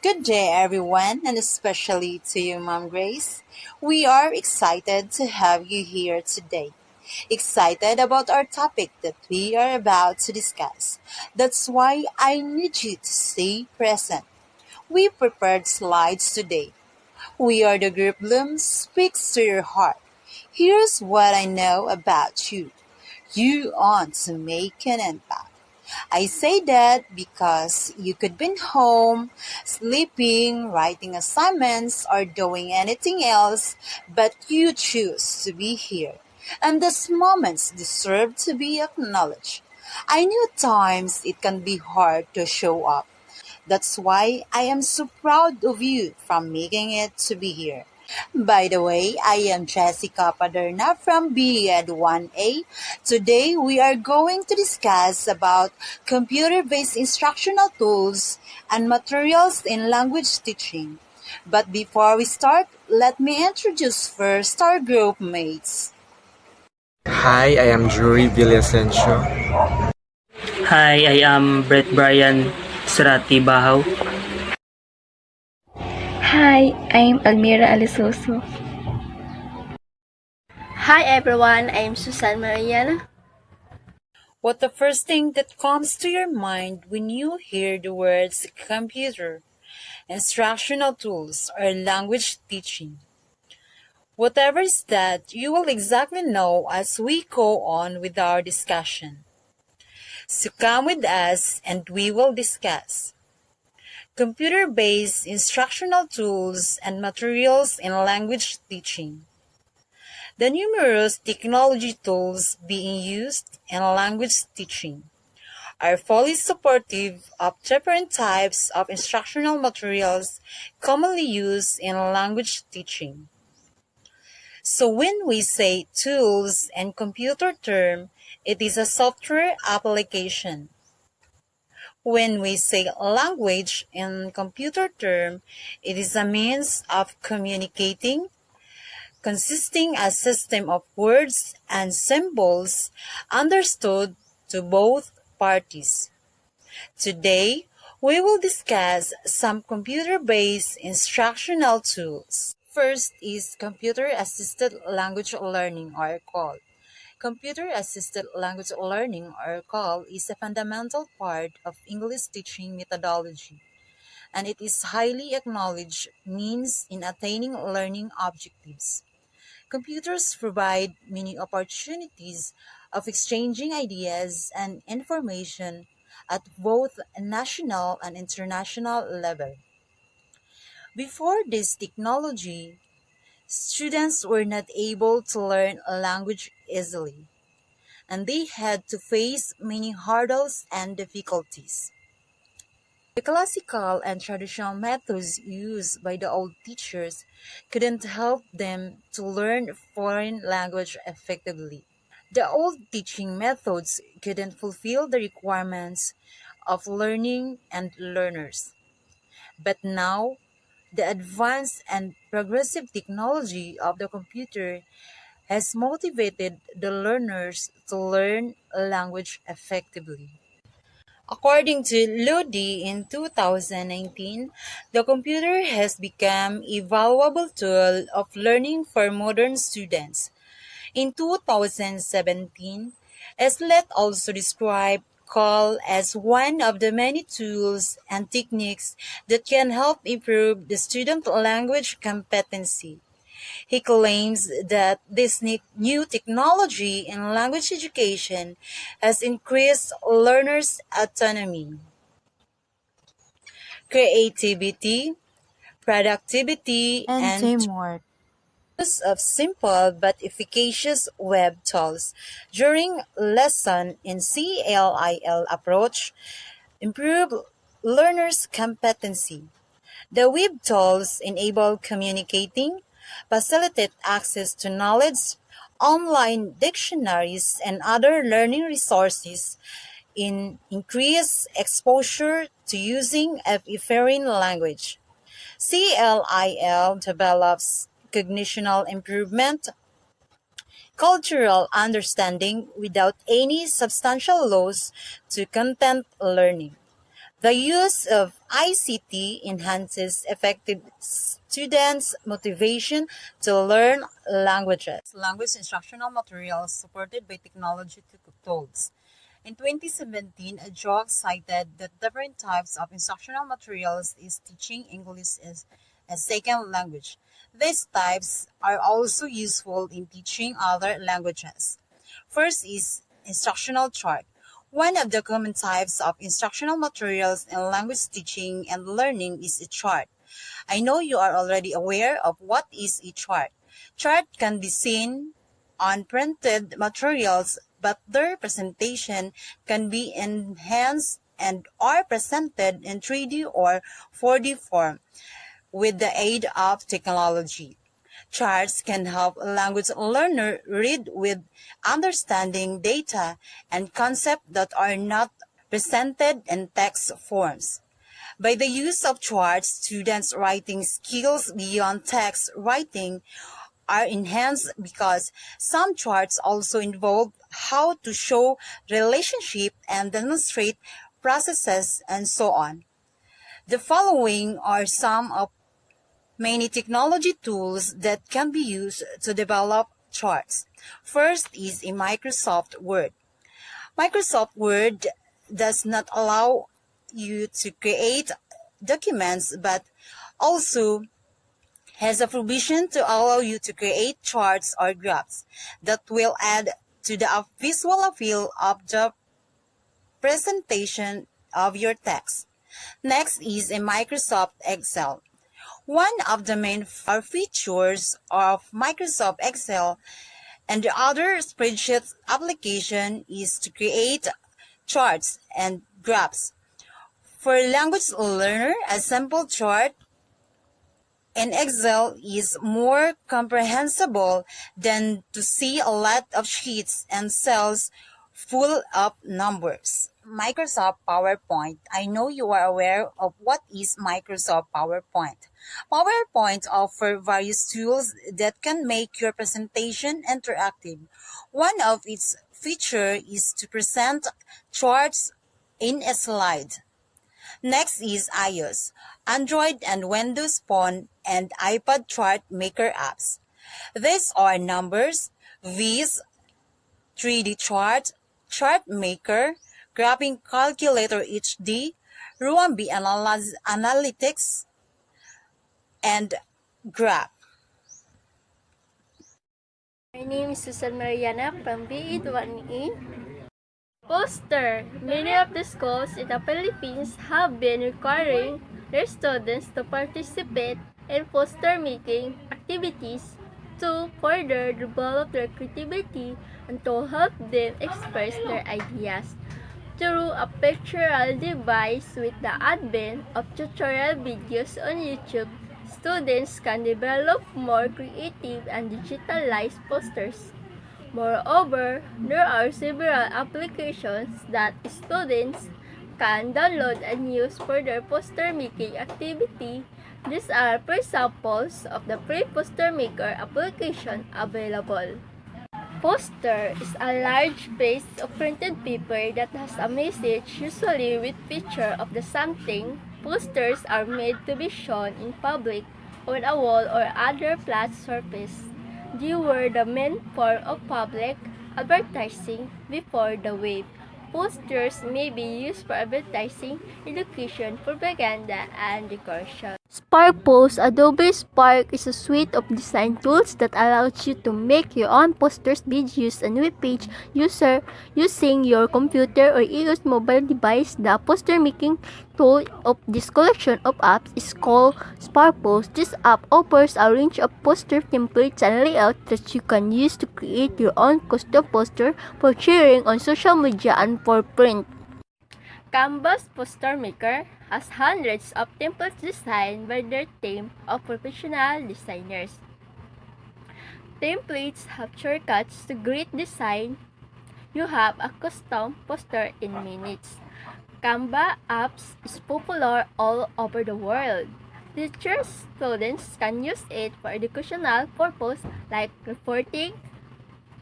Good day, everyone, and especially to you, Mom Grace. We are excited to have you here today. Excited about our topic that we are about to discuss. That's why I need you to stay present. We prepared slides today. We are the group Bloom speaks to your heart. Here's what I know about you. You want to make an impact. I say that because you could be home, sleeping, writing assignments, or doing anything else, but you choose to be here. And these moments deserve to be acknowledged. I know at times it can be hard to show up. That's why I am so proud of you for making it to be here. By the way, I am Jessica Paderna from BEd 1A. Today we are going to discuss about computer-based instructional tools and materials in language teaching. But before we start, let me introduce first our group mates. Hi, I am Drury Villasencio. Hi, I am Brett Brian Serati Bahaw. Hi, I'm Almira Alisoso. Hi everyone, I'm Susan Mariana. What the first thing that comes to your mind when you hear the words computer, instructional tools, or language teaching? Whatever is that, you will exactly know as we go on with our discussion. So come with us and we will discuss computer-based instructional tools and materials in language teaching. The numerous technology tools being used in language teaching are fully supportive of different types of instructional materials commonly used in language teaching. So when we say tools and computer term, it is a software application. When we say language in computer term, it is a means of communicating consisting a system of words and symbols understood to both parties. Today, we will discuss some computer-based instructional tools. First is computer-assisted language learning or CALL. Computer-assisted language learning or CALL is a fundamental part of English teaching methodology, and it is highly acknowledged means in attaining learning objectives. Computers provide many opportunities of exchanging ideas and information at both national and international level. Before this technology, students were not able to learn a language easily, and they had to face many hurdles and difficulties. The classical and traditional methods used by the old teachers couldn't help them to learn foreign language effectively. The old teaching methods couldn't fulfill the requirements of learning and learners. But now, the advanced and progressive technology of the computer has motivated the learners to learn a language effectively. According to Ludi in 2019, the computer has become a valuable tool of learning for modern students. In 2017, Eslet also described CALL as one of the many tools and techniques that can help improve the student language competency. He claims that this new technology in language education has increased learners' autonomy, creativity, productivity, and and teamwork. use of simple but efficacious web tools during lesson in CLIL approach improve learners' competency. The web tools enable communicating, facilitate access to knowledge, online dictionaries, and other learning resources increase exposure to using a foreign language. CLIL develops cognitional improvement, cultural understanding without any substantial loss to content learning. The use of ICT enhances effective students' motivation to learn languages. Language instructional materials supported by technology tools. In 2017, a job cited that different types of instructional materials is teaching English as a second language. These types are also useful in teaching other languages. First is instructional chart. One of the common types of instructional materials in language teaching and learning is a chart. I know you are already aware of what is a chart. Chart can be seen on printed materials, but their presentation can be enhanced and are presented in 3D or 4D form with the aid of technology. Charts can help a language learner read with understanding data and concepts that are not presented in text forms. By the use of charts, students' writing skills beyond text writing are enhanced because some charts also involve how to show relationship and demonstrate processes and so on. The following are some of many technology tools that can be used to develop charts. First is a Microsoft Word. Microsoft Word does not allow you to create documents but also has a provision to allow you to create charts or graphs that will add to the visual appeal of the presentation of your text. Next is a Microsoft Excel. One of the main features of Microsoft Excel and the other spreadsheet application is to create charts and graphs. For a language learner, a simple chart in Excel is more comprehensible than to see a lot of sheets and cells full of numbers. Microsoft PowerPoint. I know you are aware of what is Microsoft PowerPoint. PowerPoint offers various tools that can make your presentation interactive. One of its features is to present charts in a slide. Next is iOS, Android and Windows Phone and iPad chart maker apps. These are Numbers, Viz, 3D chart, chart maker, graphing calculator HD, Ruambi Analytics, and Graph. My name is Susan Mariana from BE 1E. Poster. Many of the schools in the Philippines have been requiring their students to participate in poster making activities to further develop their creativity and to help them express their ideas. Through a pictorial device with the advent of tutorial videos on YouTube, students can develop more creative and digitalized posters. Moreover, there are several applications that students can download and use for their poster making activity. These are examples of the free poster maker application available. Poster is a large piece of printed paper that has a message, usually with picture of the something. Posters are made to be shown in public on a wall or other flat surface. They were the main form of public advertising before the web. Posters may be used for advertising, education, propaganda, and decoration. Spark Post. Adobe Spark is a suite of design tools that allows you to make your own posters, videos, and web page using your computer or iOS mobile device. The poster making tool of this collection of apps is called Spark Post. This app offers a range of poster templates and layouts that you can use to create your own custom poster for sharing on social media and for print. Canvas Poster Maker has hundreds of templates designed by their team of professional designers. Templates have shortcuts to great design. You have a custom poster in minutes. Canva apps is popular all over the world. Teachers, students can use it for educational purposes like reporting,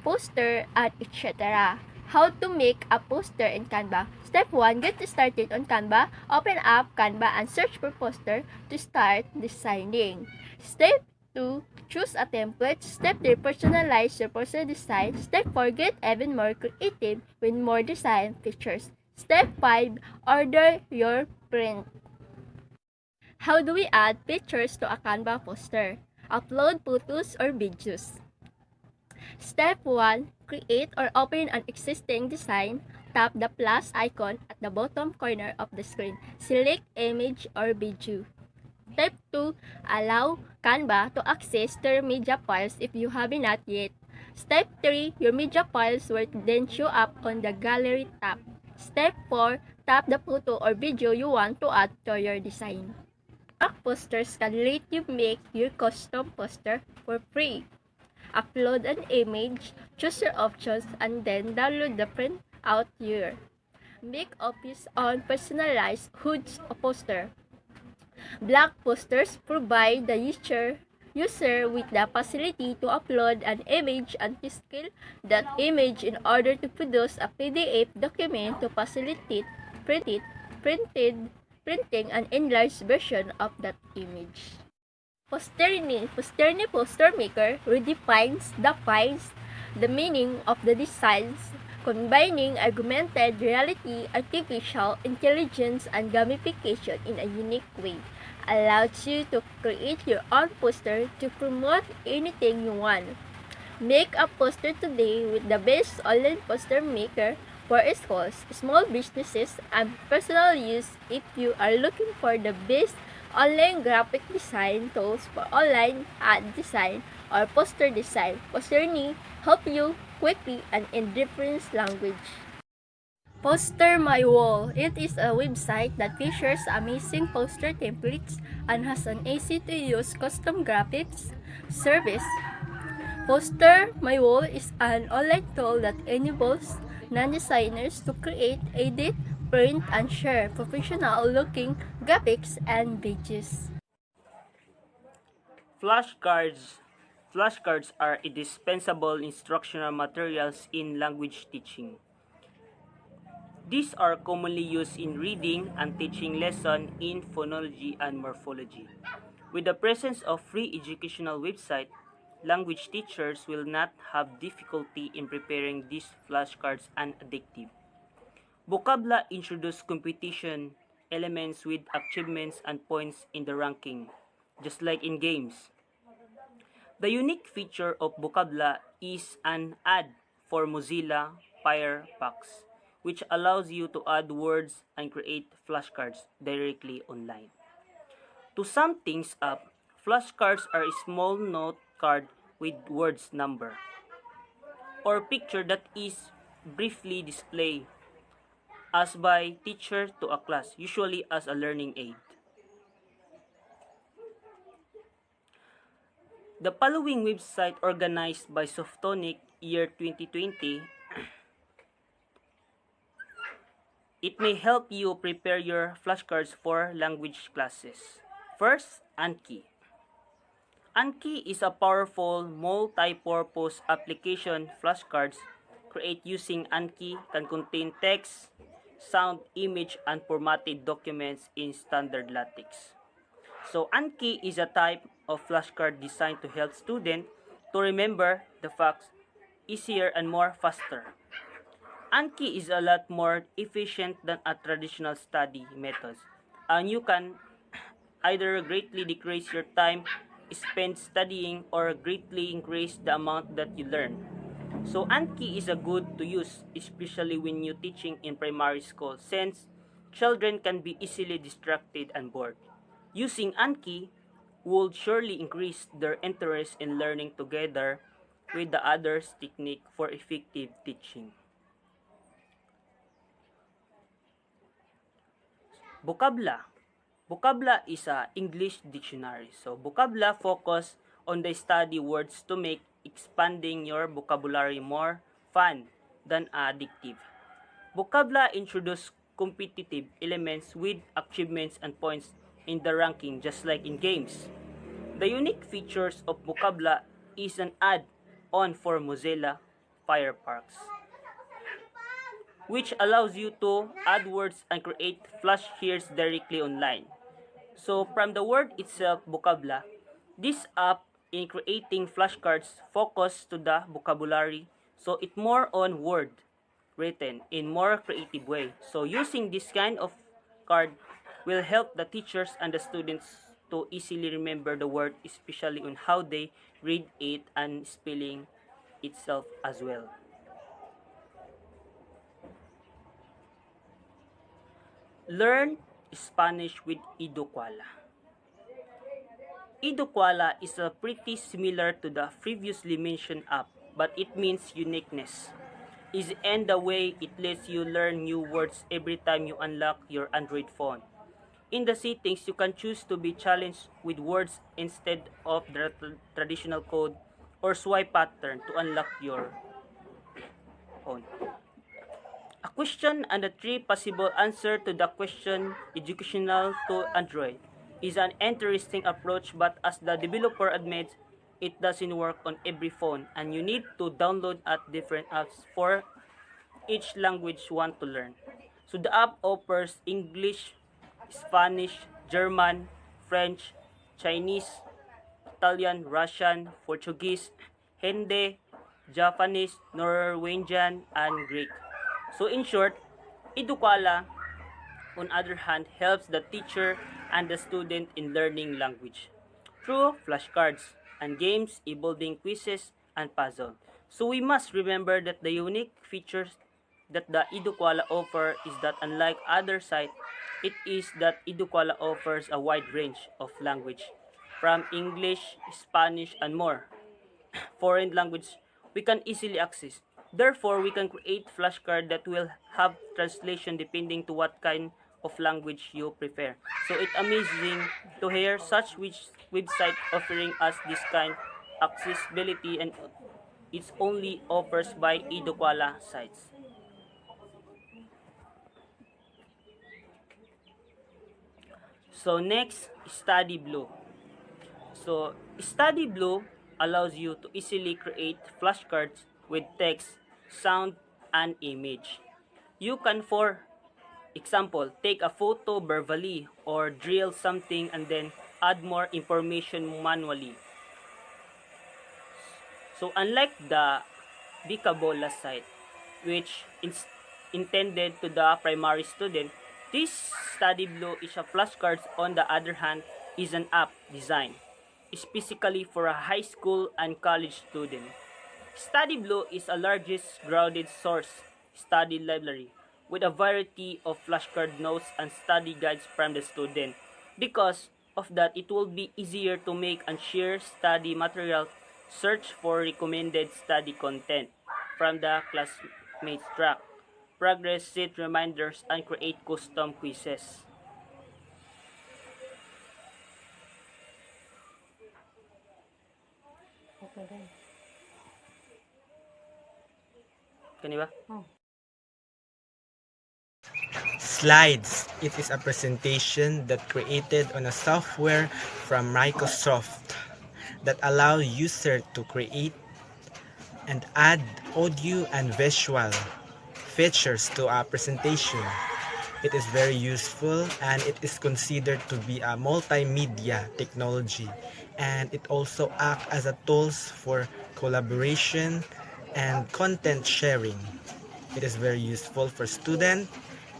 poster, and etc. How to make a poster in Canva. Step 1, get started on Canva. Open up Canva and search for poster to start designing. Step 2, choose a template. Step 3, personalize your poster design. Step 4, get even more creative with more design features. Step 5, order your print. How do we add pictures to a Canva poster? Upload photos or videos. Step 1. Create or open an existing design. Tap the plus icon at the bottom corner of the screen. Select image or video. Step 2. Allow Canva to access their media files if you have not yet. Step 3. Your media files will then show up on the Gallery tab. Step 4. Tap the photo or video you want to add to your design. Mock posters can let you make your custom poster for free. Upload an image, choose your options, and then download the print out here. Make obvious on personalized hoods or poster. Black posters provide the user with the facility to upload an image and to scale that image in order to produce a PDF document to facilitate printing an enlarged version of that image. Posterny Poster Maker redefines the meaning of the designs, combining augmented reality, artificial intelligence, and gamification in a unique way. Allows you to create your own poster to promote anything you want. Make a poster today with the best online poster maker for schools, small businesses, and personal use. If you are looking for the best online graphic design tools for online ad design or poster design, Posterny help you quickly and in different language. Poster My Wall. It is a website that features amazing poster templates and has an easy-to-use custom graphics service. Poster My Wall is an online tool that enables non-designers to create, edit, print, and share professional-looking graphics and videos. Flashcards. Flashcards are indispensable instructional materials in language teaching. These are commonly used in reading and teaching lessons in phonology and morphology. With the presence of free educational websites, language teachers will not have difficulty in preparing these flashcards and addictive. Vocabla introduced competition elements with achievements and points in the ranking, just like in games. The unique feature of Vocabla is an add for Mozilla Firefox, which allows you to add words and create flashcards directly online. To sum things up, flashcards are a small note card with words number or picture that is briefly displayed as by teacher to a class, usually as a learning aid. The following website organized by Softonic year 2020, it may help you prepare your flashcards for language classes. First, Anki. Anki is a powerful multi-purpose application. Flashcards created using Anki can contain text, sound, image, and formatted documents in standard LaTeX. So Anki is a type of flashcard designed to help students to remember the facts easier and more faster. Anki is a lot more efficient than a traditional study methods, and you can either greatly decrease your time spent studying or greatly increase the amount that you learn. So Anki is a good to use, especially when you're teaching in primary school, since children can be easily distracted and bored. Using Anki would surely increase their interest in learning together with the others technique for effective teaching. Vocabla. Vocabla is a English dictionary. So Vocabla focus on the study words to make expanding your vocabulary more fun than addictive. Vocabla introduce competitive elements with achievements and points in the ranking just like in games. The unique features of Vocabla is an add-on for Mozilla Firefox. which allows you to add words and create flash hears directly online. So from the word itself, vocabula, this app in creating flashcards focus to the vocabulary, so it more on word written in more creative way. So using this kind of card will help the teachers and the students to easily remember the word, especially on how they read it and spelling itself as well. Learn Spanish with Idoquala. Idoquala is pretty similar to the previously mentioned app, but it means uniqueness. Is and the way it lets you learn new words every time you unlock your Android phone. In the settings, you can choose to be challenged with words instead of the traditional code or swipe pattern to unlock your phone. A question and the three possible answers to the question educational to Android is an interesting approach, but as the developer admits, it doesn't work on every phone and you need to download at different apps for each language you want to learn. So the app offers English, Spanish, German, French, Chinese, Italian, Russian, Portuguese, Hindi, Japanese, Norwegian, and Greek. So in short, Educala, on other hand, helps the teacher and the student in learning language through flashcards and games involving quizzes and puzzle. So we must remember that the unique features that the Educala offer is that unlike other sites, it is that Educala offers a wide range of language from English, Spanish, and more foreign language we can easily access. Therefore, we can create flashcard that will have translation depending to what kind of language you prefer. So it's amazing to hear such which website offering us this kind accessibility, and it's only offers by Educala sites. So next, Study Blue. So Study Blue allows you to easily create flashcards with text, sound, and image. You can, for example, take a photo verbally or drill something and then add more information manually. So unlike the Bicabola site, which is intended to the primary student, this Study Blue is a flashcards on the other hand is an app designed specifically for a high school and college student. Study Blue is a largest grounded source study library with a variety of flashcard notes and study guides from the student. Because of that, it will be easier to make and share study material, search for recommended study content from the classmates track, progress, set reminders, and create custom quizzes. Kaniba? Slides. It is a presentation that created on a software from Microsoft that allow user to create and add audio and visual features to a presentation. It is very useful and it is considered to be a multimedia technology, and it also acts as a tools for collaboration and content sharing. It is very useful for student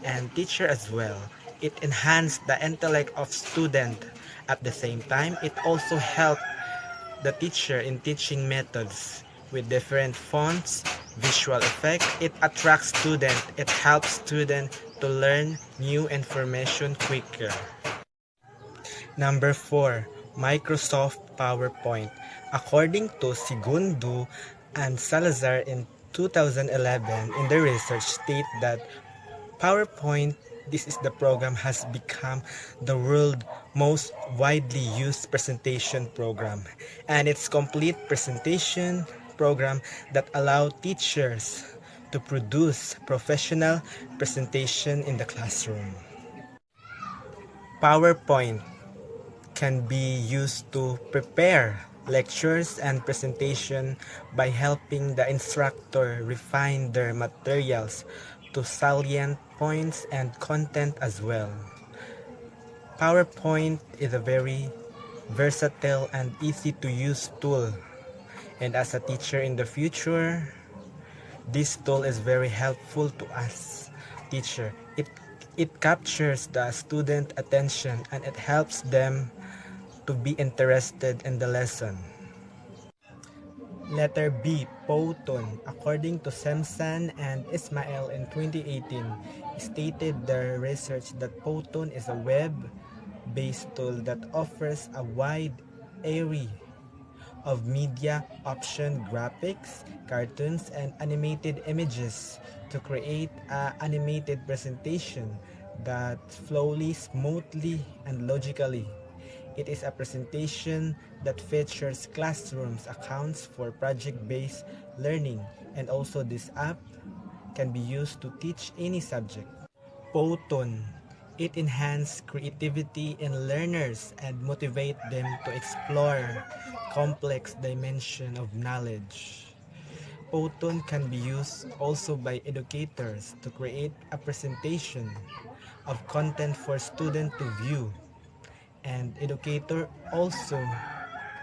and teacher as well. It enhanced the intellect of student. At the same time, it also helped the teacher in teaching methods with different fonts, visual effect. It attracts student. It helps student to learn new information quicker. Number 4, Microsoft PowerPoint. According to Segundo and Salazar in 2011, in the research state that PowerPoint, this is the program, has become the world most widely used presentation program, and it's complete presentation program that allow teachers to produce professional presentation in the classroom. PowerPoint can be used to prepare lectures and presentation by helping the instructor refine their materials to salient points and content as well. PowerPoint is a very versatile and easy to use tool. And as a teacher in the future, this tool is very helpful to us teacher. It captures the student attention and it helps them to be interested in the lesson. Letter B, Powtoon. According to Semsan and Ismail in 2018, stated their research that Powtoon is a web-based tool that offers a wide array of media option graphics, cartoons, and animated images to create an animated presentation that flows smoothly and logically. It is a presentation that features classrooms accounts for project-based learning, and also this app can be used to teach any subject. Photon. It enhances creativity in learners and motivate them to explore complex dimension of knowledge. Photon can be used also by educators to create a presentation of content for students to view. And educator also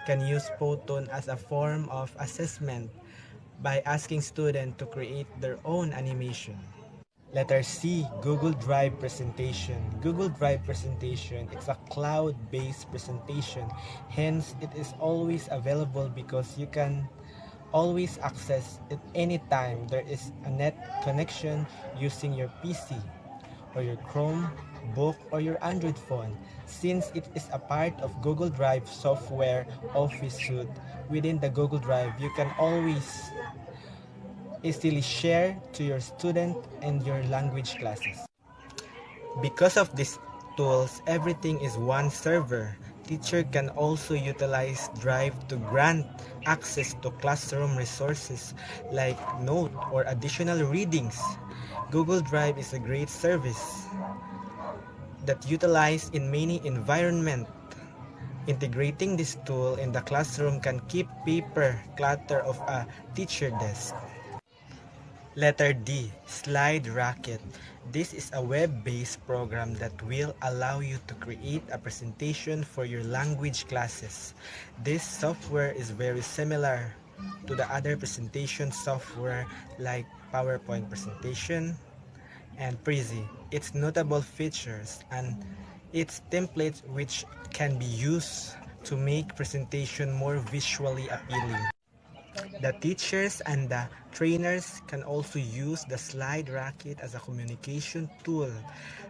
can use Photon as a form of assessment by asking students to create their own animation. Letter C, Google Drive presentation. Google Drive presentation is a cloud-based presentation. Hence, it is always available because you can always access it anytime there is a net connection using your PC or your Chromebook or your Android phone. Since it is a part of Google Drive software office suite within the Google Drive, you can always easily share to your student and your language classes. Because of these tools, everything is one server. Teacher can also utilize Drive to grant access to classroom resources like note or additional readings. Google Drive is a great service that utilized in many environments. Integrating this tool in the classroom can keep paper clutter of a teacher desk. Letter D, Slide Rocket. This is a web-based program that will allow you to create a presentation for your language classes. This software is very similar to the other presentation software like PowerPoint presentation and Prezi. Its notable features and its templates which can be used to make presentation more visually appealing. The teachers and the trainers can also use the slide racket as a communication tool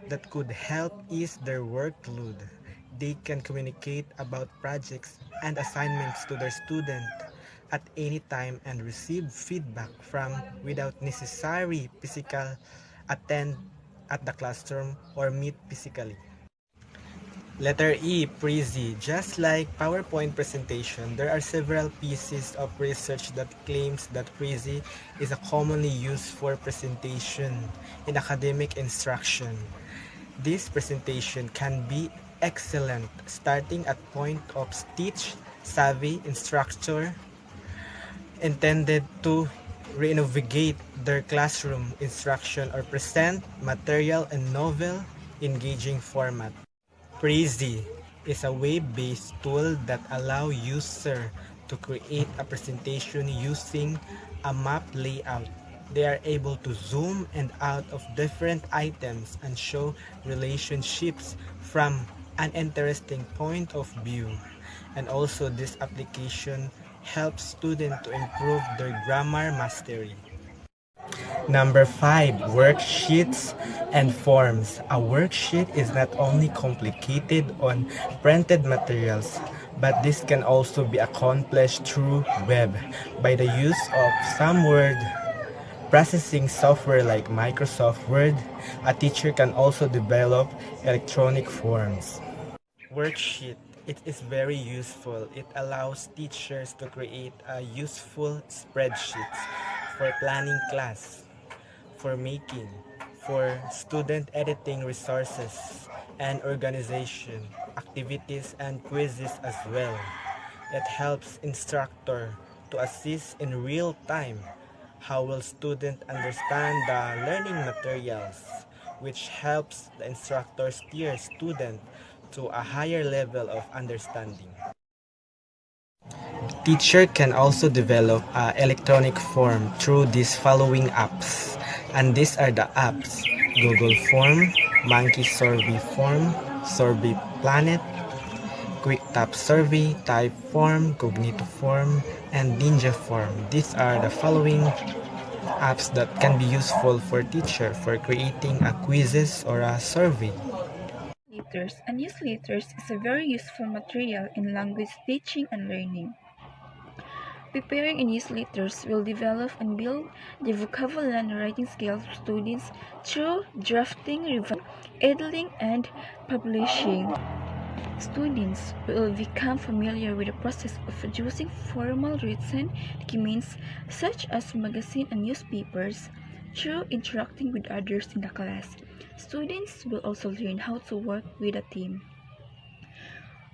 that could help ease their workload. They can communicate about projects and assignments to their student at any time and receive feedback from without necessary physical attend at the classroom or meet physically. Letter E, Prezi. Just like PowerPoint presentation, there are several pieces of research that claims that Prezi is a commonly used for presentation in academic instruction. This presentation can be excellent starting at point of teach savvy instructor intended to reinvigate their classroom instruction or present material in novel, engaging format. Prezi is a web-based tool that allows users to create a presentation using a map layout. They are able to zoom and out of different items and show relationships from an interesting point of view. And also this application helps students to improve their grammar mastery. Number 5, worksheets and forms. A worksheet is not only complicated on printed materials, but this can also be accomplished through web by the use of some word processing software like Microsoft Word. A teacher can also develop electronic forms. Worksheet. It is very useful. It allows teachers to create a useful spreadsheets for planning class, for making, for student editing resources and organization, activities and quizzes as well. It helps instructor to assist in real time How will students understand the learning materials, which helps the instructor steer student to a higher level of understanding. Teacher can also develop an electronic form through these following apps. And these are the apps: Google Form, Monkey Survey Form, Survey Planet, Quick Tap Survey, Typeform, Cognito Form, and Ninja Form. These are the following apps that can be useful for teacher for creating a quizzes or a survey. Newsletters and newsletters is a very useful material in language teaching and learning. Preparing a newsletters will develop and build the vocabulary and writing skills of students through drafting, revising, editing, and publishing. Students will become familiar with the process of producing formal written documents such as magazines and newspapers through interacting with others in the class. Students will also learn how to work with a team.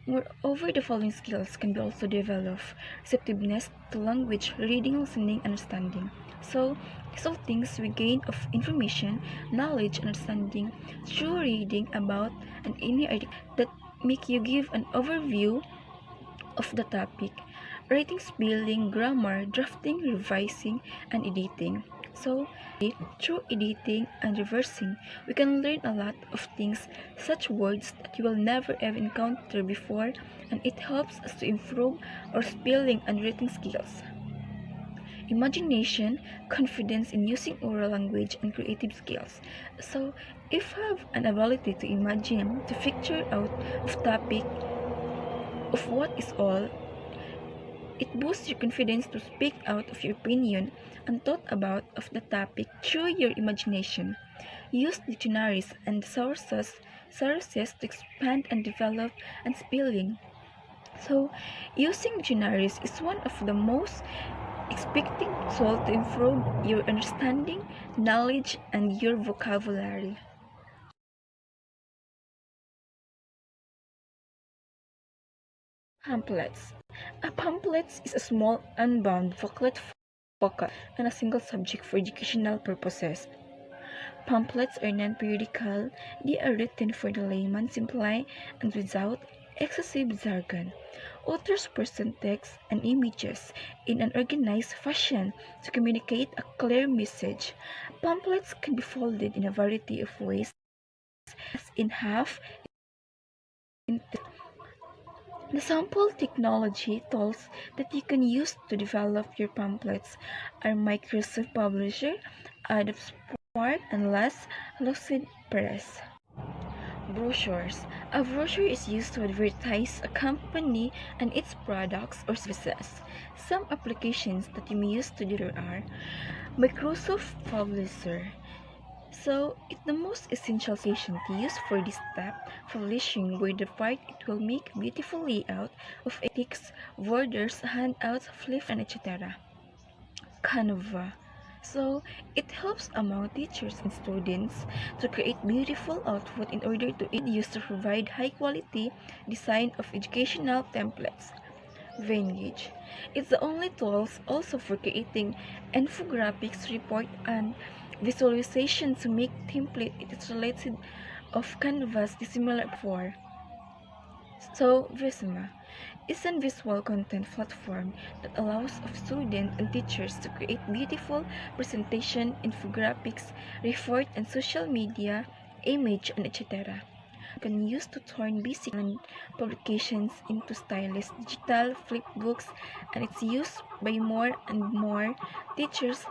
Moreover, the following skills can be also developed: receptiveness to language, reading, listening, understanding. So, these are things we gain of information, knowledge, understanding through reading about and any article that make you give an overview of the topic. Writing, spelling, grammar, drafting, revising, and editing. So, through editing and reversing, we can learn a lot of things, such words that you will never ever encounter before, and it helps us to improve our spelling and writing skills. Imagination, confidence in using oral language, and creative skills. So, if you have an ability to imagine, to picture out of topic of what is all, it boosts your confidence to speak out of your opinion and thought about of the topic through your imagination. Use dictionaries and sources to expand and develop and spelling. So, using dictionaries is one of the most expected tools to improve your understanding, knowledge, and your vocabulary. Pamphlets. A pamphlet is a small unbound booklet focused on a single subject for educational purposes. Pamphlets are non-periodical. They are written for the layman simply and without excessive jargon. Authors present text and images in an organized fashion to communicate a clear message. Pamphlets can be folded in a variety of ways, as in half, in the sample technology tools that you can use to develop your pamphlets are Microsoft Publisher, Adobe Spark, and last, Lucid Press. Brochures. A brochure is used to advertise a company and its products or services. Some applications that you may use to do are Microsoft Publisher. So, it's the most essential application to use for this step, publishing, where the part it will make beautiful layout of text, borders, handouts, flip, and etc. Canva. So, it helps among teachers and students to create beautiful output in order to aid use to provide high quality design of educational templates. Venngage. It's the only tool also for creating infographics, report, and visualization to make template it is related of Canvas dissimilar for. So, Visma is a visual content platform that allows of students and teachers to create beautiful presentation, infographics, report, and social media, image, and etc. Can use to turn basic and publications into stylish digital flipbooks, and it's used by more and more teachers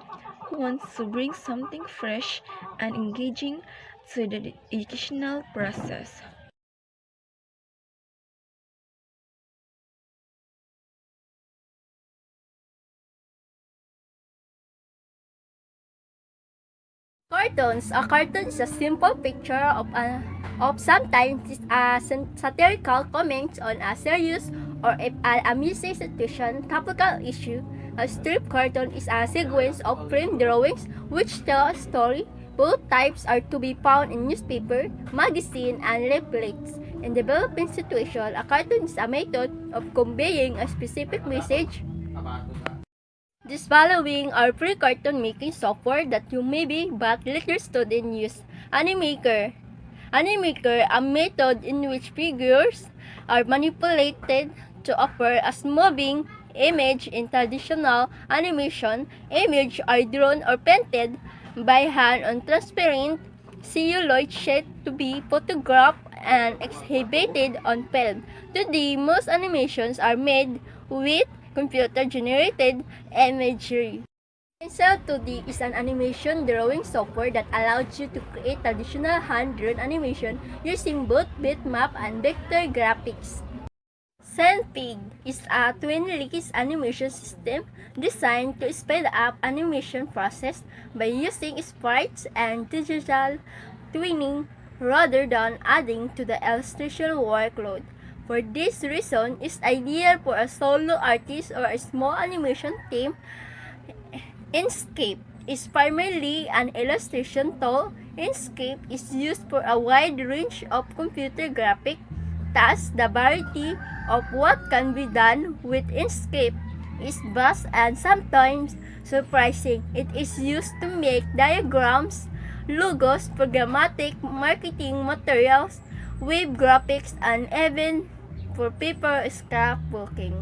who want to bring something fresh and engaging to the educational process. Cartoons. A cartoon is a simple picture of sometimes a satirical comment on a serious or an amusing situation, topical issue. A strip cartoon is a sequence of frame drawings which tell a story. Both types are to be found in newspaper, magazine, and leaflets. In developing situation, a cartoon is a method of conveying a specific message. These following are free cartoon making software that you maybe but let your student use. Animaker. Animaker, a method in which figures are manipulated to appear as moving image in traditional animation. Images are drawn or painted by hand on transparent celluloid sheet to be photographed and exhibited on film. Today, most animations are made with computer-generated imagery. Pencil 2D is an animation drawing software that allows you to create traditional hand-drawn animation using both bitmap and vector graphics. Senpig is a twin-lease animation system designed to speed up animation process by using sprites and digital twinning rather than adding to the illustration workload. For this reason, it's ideal for a solo artist or a small animation team. Inkscape is primarily an illustration tool. Inkscape is used for a wide range of computer graphic tasks. The variety of what can be done with Inkscape is vast and sometimes surprising. It is used to make diagrams, logos, programmatic marketing materials, web graphics, and even for paper scrapbooking.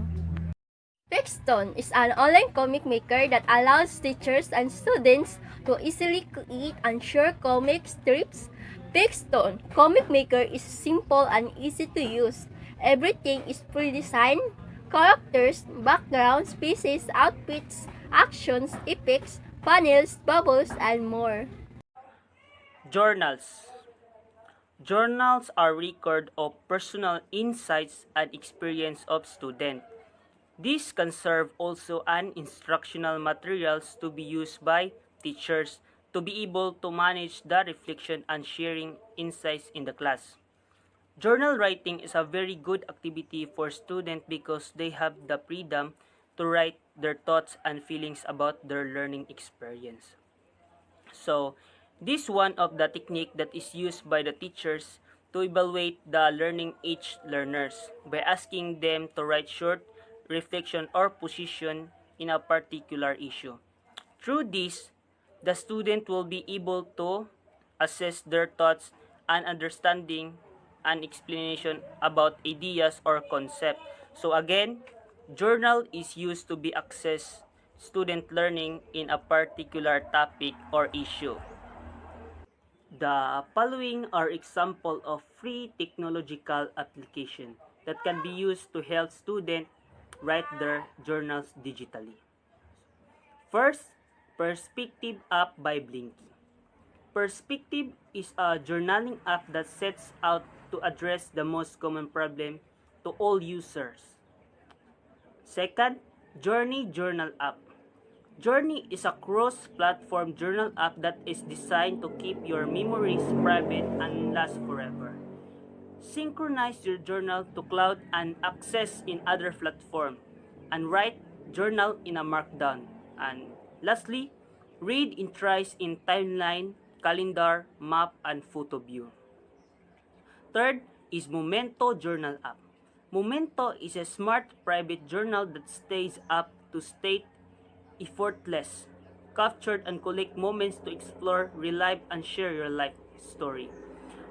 Pexton is an online comic maker that allows teachers and students to easily create and share comic strips. Pexton Comic Maker is simple and easy to use. Everything is pre-designed: characters, backgrounds, pieces, outfits, actions, effects, panels, bubbles, and more. Journals. Journals are record of personal insights and experience of student. This can serve also an instructional materials to be used by teachers to be able to manage the reflection and sharing insights in the class. Journal writing is a very good activity for students because they have the freedom to write their thoughts and feelings about their learning experience. So, this one of the technique that is used by the teachers to evaluate the learning each learners by asking them to write short reflection or position in a particular issue. Through this, the student will be able to assess their thoughts and understanding and explanation about ideas or concept. So again, journal is used to be access student learning in a particular topic or issue. The following are example of free technological application that can be used to help students write their journals digitally. First, Perspective app by Blinky. Perspective is a journaling app that sets out to address the most common problem to all users. Second, Journey Journal app. Journey is a cross-platform journal app that is designed to keep your memories private and last forever. Synchronize your journal to cloud and access in other platform, and write journal in a markdown. And lastly, read in tries in timeline, calendar, map, and photo view. Third is Momento Journal app. Momento is a smart private journal that stays up to state effortless, captured and collect moments to explore, relive, and share your life story.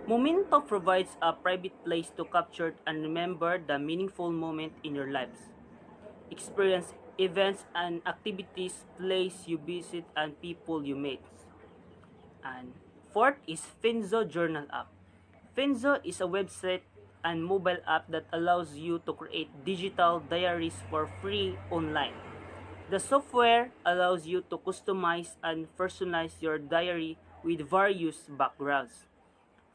Momento provides a private place to capture and remember the meaningful moment in your lives. Experience events and activities, place you visit, and people you meet. And fourth is Finzo Journal app. Finzo is a website and mobile app that allows you to create digital diaries for free online. The software allows you to customize and personalize your diary with various backgrounds,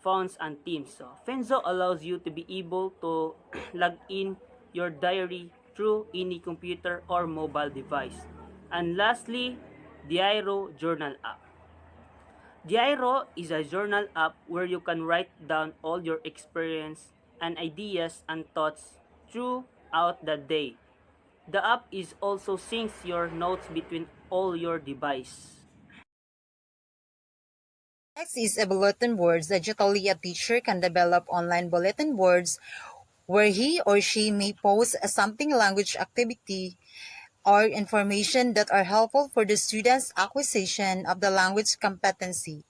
fonts, and themes. So, Finzo allows you to be able to log in your diary through any computer or mobile device. And lastly, Diario Journal app. Diario is a journal app where you can write down all your experience and ideas and thoughts throughout the day. The app is also syncs your notes between all your devices. Next is a bulletin boards. Digitally, a teacher can develop online bulletin boards where he or she may post a something language activity or information that are helpful for the student's acquisition of the language competency.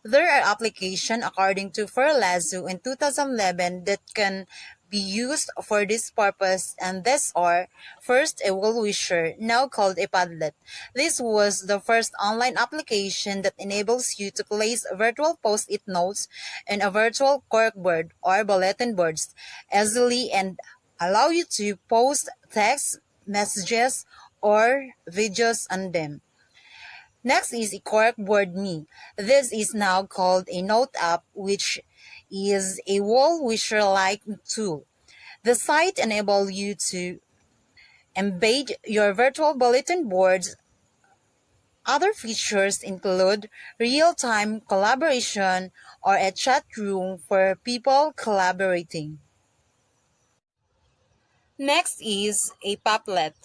There are applications according to Ferlazu in 2011 that can be used for this purpose, and these are: first, a wall wisher, now called a Padlet. This was the first online application that enables you to place virtual post-it notes in a virtual corkboard or bulletin boards easily and allow you to post text, messages, or videos on them. Next is Corkboard Me. This is now called a note app, which is a wall wisher-like tool. The site enables you to embed your virtual bulletin boards. Other features include real-time collaboration or a chat room for people collaborating. Next is a Paplet.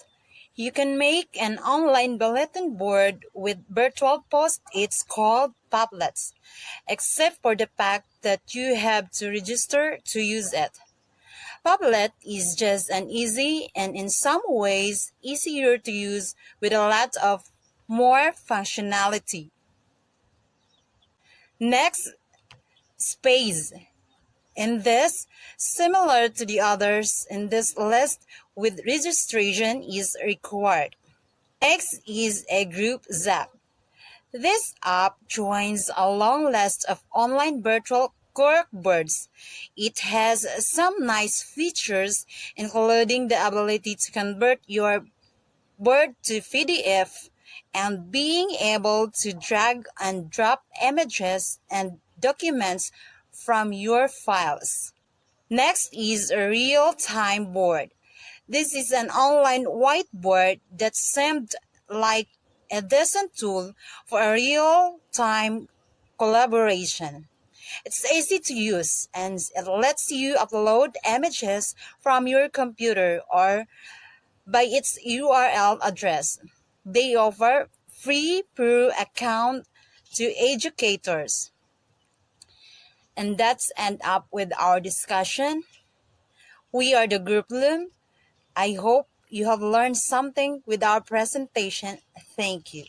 You can make an online bulletin board with virtual post-its called Paplets, except for the fact that you have to register to use it. Paplet is just an easy and in some ways easier to use with a lot of more functionality. Next, Space. In this, similar to the others in this list, with registration is required. Next is a group Zap. This app joins a long list of online virtual corkboards. It has some nice features, including the ability to convert your board to PDF and being able to drag and drop images and documents from your files. Next is a real-time board. This is an online whiteboard that seemed like a decent tool for a real-time collaboration. It's easy to use and it lets you upload images from your computer or by its URL address. They offer free pro account to educators. And that's end up with our discussion. We are the group Loom. I hope you have learned something with our presentation. Thank you.